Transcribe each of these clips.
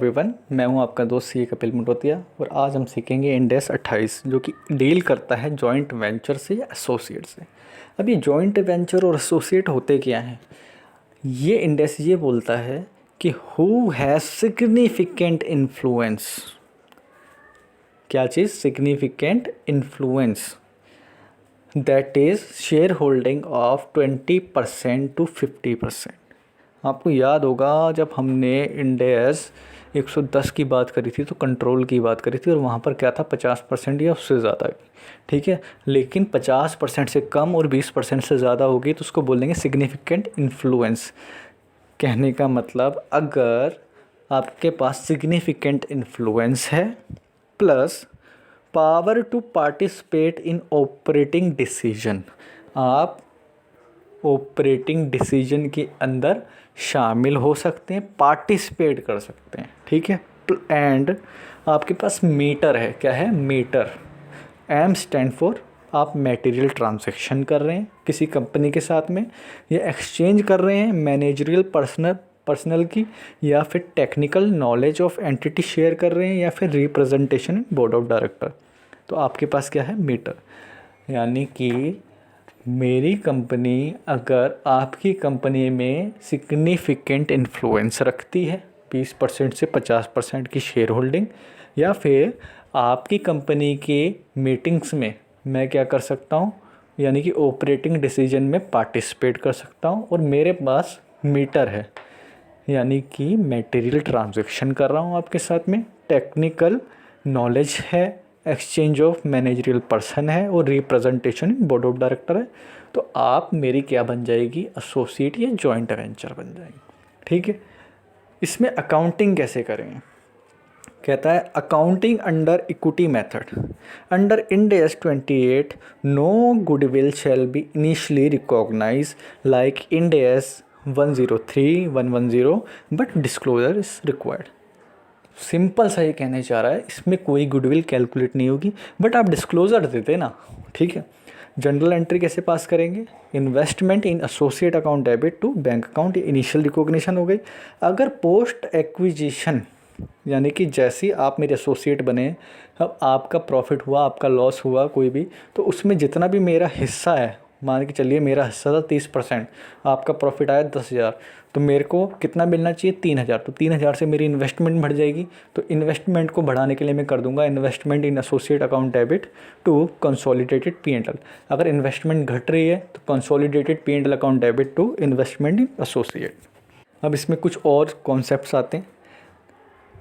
Everyone, मैं हूं आपका दोस्त सी कपिल मुटोतिया और आज हम सीखेंगे इंड एस 28 जो कि डील करता है जॉइंट वेंचर से या एसोसिएट से। अब ये जॉइंट वेंचर और एसोसिएट होते क्या हैं? ये इंडेक्स ये बोलता है कि हु हैज़ सिग्निफिकेंट इन्फ्लुएंस। क्या चीज़? Significant influence, that is shareholding of 20% to 50%। आपको याद होगा जब हमने इंडेस 110 की बात करी थी तो कंट्रोल की बात करी थी और वहाँ पर क्या था, 50% या उससे ज़्यादा की। ठीक है, लेकिन 50% से कम और 20% से ज़्यादा होगी तो उसको बोलेंगे सिग्निफिकेंट इन्फ्लुएंस। कहने का मतलब अगर आपके पास सिग्निफिकेंट इन्फ्लुएंस है plus power to participate in operating decision, आप ऑपरेटिंग डिसीजन के अंदर शामिल हो सकते हैं, पार्टिसिपेट कर सकते हैं। ठीक है, एंड आपके पास मीटर है। क्या है? मीटर। एम स्टैंड फॉर आप मटेरियल ट्रांजैक्शन कर रहे हैं किसी कंपनी के साथ में, या एक्सचेंज कर रहे हैं मैनेजरियल पर्सनल की, या फिर technical knowledge of entity share कर रहे हैं, या फिर रिप्रेजेंटेशन बोर्ड ऑफ डायरेक्टर। तो आपके पास क्या है? मीटर। यानी कि मेरी कंपनी अगर आपकी कंपनी में सिग्निफिकेंट इन्फ्लुएंस रखती है, 20% से 50% की शेयर होल्डिंग, या फिर आपकी कंपनी के मीटिंग्स में मैं क्या कर सकता हूँ, यानी कि ऑपरेटिंग डिसीजन में पार्टिसिपेट कर सकता हूँ, और मेरे पास मीटर है यानी कि मटेरियल ट्रांजैक्शन कर रहा हूँ आपके साथ में, टेक्निकल नॉलेज है, एक्सचेंज ऑफ मैनेजरियल पर्सन है, और रिप्रेजेंटेशन बोर्ड ऑफ डायरेक्टर है, तो आप मेरी क्या बन जाएगी? एसोसिएट या जॉइंट वेंचर बन जाएगी। ठीक है, इसमें अकाउंटिंग कैसे करेंगे? कहता है accounting under equity method. Under Ind AS 28 no goodwill shall be initially recognise like Ind AS 103-110 but disclosure is required. Simple सा ये कहने चाह रहा है, इसमें कोई गुडविल कैलकुलेट नहीं होगी, बट आप डिस्क्लोजर देते ना। ठीक है, जनरल एंट्री कैसे पास करेंगे? Investment in associate account debit to bank account, initial recognition हो गई। अगर पोस्ट एक्विजिशन यानी कि जैसे ही आप मेरे एसोसिएट बने, अब आपका प्रॉफिट हुआ, आपका लॉस हुआ कोई भी, तो उसमें जितना भी मेरा हिस्सा है, मान के चलिए मेरा हिस्सा था 30%, आपका प्रॉफिट आया 10,000, तो मेरे को कितना मिलना चाहिए? 3,000। तो 3,000 से मेरी इन्वेस्टमेंट बढ़ जाएगी। तो इन्वेस्टमेंट को बढ़ाने के लिए मैं कर दूंगा investment in associate account debit to consolidated P&L। अगर इन्वेस्टमेंट घट रही है तो consolidated P&L account debit to investment in associate. अब इसमें कुछ और कॉन्सेप्ट्स आते हैं।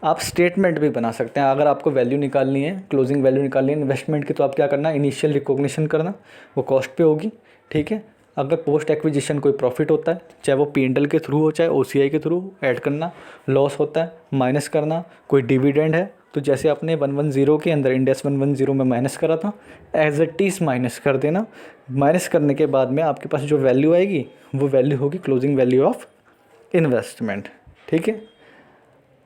आप स्टेटमेंट भी बना सकते हैं। अगर आपको वैल्यू निकालनी है, क्लोजिंग वैल्यू निकालनी है इन्वेस्टमेंट की, तो आप क्या करना? इनिशियल रिकॉग्निशन करना, वो कॉस्ट पे होगी। ठीक है, अगर पोस्ट एक्विजिशन कोई प्रॉफिट होता है, चाहे वो P&L के थ्रू हो चाहे OCI के थ्रू, ऐड करना। लॉस होता है, माइनस करना। कोई डिविडेंड है तो जैसे आपने 110 के अंदर इंडेक्स 110 में माइनस करा था, एज इट इज़ माइनस कर देना। माइनस करने के बाद में आपके पास जो वैल्यू आएगी वो वैल्यू होगी क्लोजिंग वैल्यू ऑफ इन्वेस्टमेंट। ठीक है,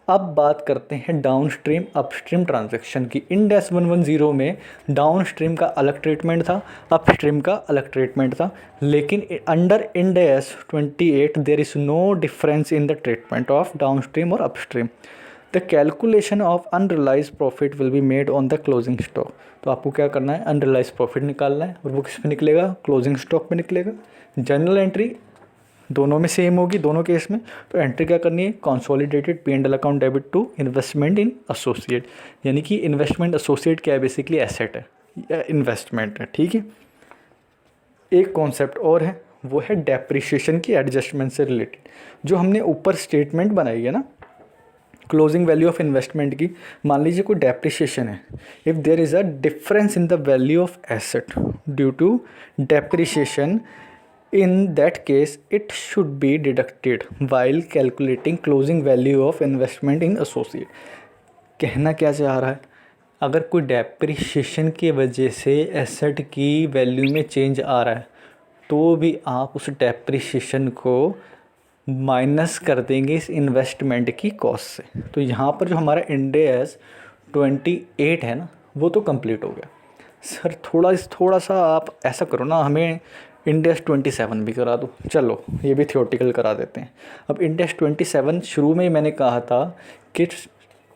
अब बात करते हैं डाउनस्ट्रीम अपस्ट्रीम ट्रांजैक्शन की। इंड एस 110 में डाउनस्ट्रीम का अलग ट्रीटमेंट था, अपस्ट्रीम का अलग ट्रीटमेंट था, लेकिन under Ind AS 28 there is no difference in the treatment of downstream और upstream. The calculation of unrealise profit will be made on the closing stock. तो आपको क्या करना है? अनरियलाइज प्रॉफिट निकालना है, और वो किस पे निकलेगा? क्लोजिंग स्टॉक पे निकलेगा। जनरल एंट्री दोनों में सेम होगी, दोनों केस में। तो एंट्री क्या करनी है? Consolidated P&L account debit to investment in associate, यानी कि इन्वेस्टमेंट एसोसिएट क्या है? बेसिकली एसेट है या इन्वेस्टमेंट है। ठीक है, एक कॉन्सेप्ट और है, वो है डेप्रिसिएशन की एडजस्टमेंट से रिलेटेड। जो हमने ऊपर स्टेटमेंट बनाई है ना क्लोजिंग वैल्यू ऑफ इन्वेस्टमेंट की, मान लीजिए कोई डेप्रिसिएशन है। If there is a difference in the value of asset due to depreciation, in that case it should be deducted while calculating closing value of investment in associate। कहना क्या चाह रहा है? अगर कोई डेप्रिसिएशन की वजह से एसेट की वैल्यू में चेंज आ रहा है तो भी आप उस डेप्रिसिएशन को माइनस कर देंगे इस इन्वेस्टमेंट की कॉस्ट से। तो यहाँ पर जो हमारा इंड एस 28 है ना, वो तो कंप्लीट हो गया। सर थोड़ा सा आप ऐसा करो ना, हमें इंड एस 27 भी करा दो। चलो ये भी थियोटिकल करा देते हैं। अब इंड एस 27 शुरू में ही मैंने कहा था कि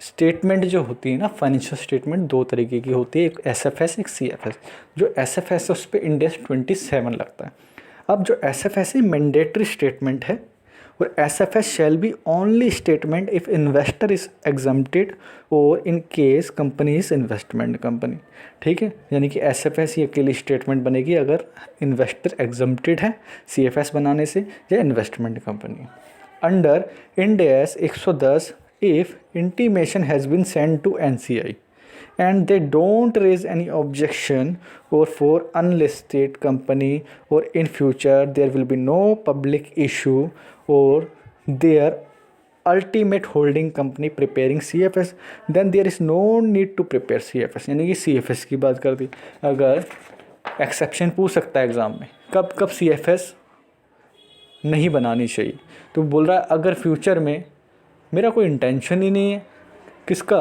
स्टेटमेंट जो होती है ना, फाइनेंशियल स्टेटमेंट दो तरीके की होती है, एक एसएफएस एक सीएफएस। जो एसएफएस है उस पर इंड एस 27 लगता है। अब जो एसएफएस है मैंडेटरी स्टेटमेंट है, और SFS shall be only statement if investor is exempted और in case company is investment company. ठीक है, यानी कि एसएफएस ही अकेली स्टेटमेंट बनेगी अगर इन्वेस्टर एग्जम्प्टेड है सीएफएस बनाने से, या investment company. Under Ind S 110 if intimation has been sent to NCI and they don't raise any objection or for unlisted company or in future there will be no public issue or their ultimate holding company preparing CFS then there is no need to prepare CFS। यानी कि CFS की बात कर दी। अगर exception पूछ सकता है exam में कब कब CFS नहीं बनानी चाहिए, तो बोल रहा है अगर फ्यूचर में मेरा कोई इंटेंशन ही नहीं है किसका,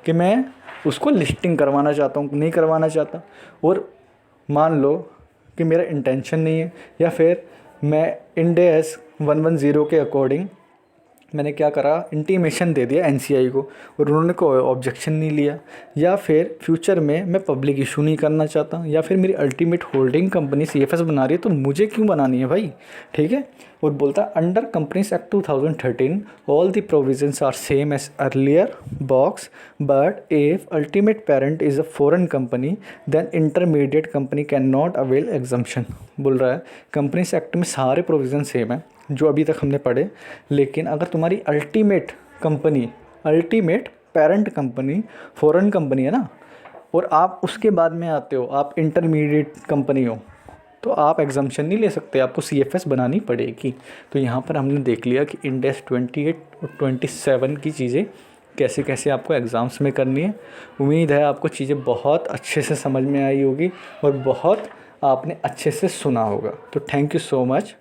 कि मैं उसको लिस्टिंग करवाना चाहता हूँ, नहीं करवाना चाहता, और मान लो कि मेरा इंटेंशन नहीं है, या फिर मैं इंड एस 110 के अकॉर्डिंग मैंने क्या करा, इंटीमेशन दे दिया एनसीआई को और उन्होंने कोई ऑब्जेक्शन नहीं लिया, या फिर फ्यूचर में मैं पब्लिक इशू नहीं करना चाहता, या फिर मेरी अल्टीमेट होल्डिंग कंपनी सीएफएस बना रही है, तो मुझे क्यों बनानी है भाई। ठीक है, और बोलता है under companies act 2013 all the provisions are same as earlier box but if ultimate parent is a foreign company then intermediate company can not avail exemption. बोल रहा है कंपनीज एक्ट में सारे प्रोविज़न सेम हैं जो अभी तक हमने पढ़े, लेकिन अगर तुम्हारी ultimate company, ultimate parent company foreign company है ना, और आप उसके बाद में आते हो, आप इंटरमीडिएट कंपनी हो, तो आप एग्जम्पशन नहीं ले सकते, आपको सीएफएस बनानी पड़ेगी। तो यहाँ पर हमने देख लिया कि इंड एस 28 और 27 की चीज़ें कैसे कैसे आपको एग्ज़ाम्स में करनी है। उम्मीद है आपको चीज़ें बहुत अच्छे से समझ में आई होगी और बहुत आपने अच्छे से सुना होगा। तो थैंक यू सो मच।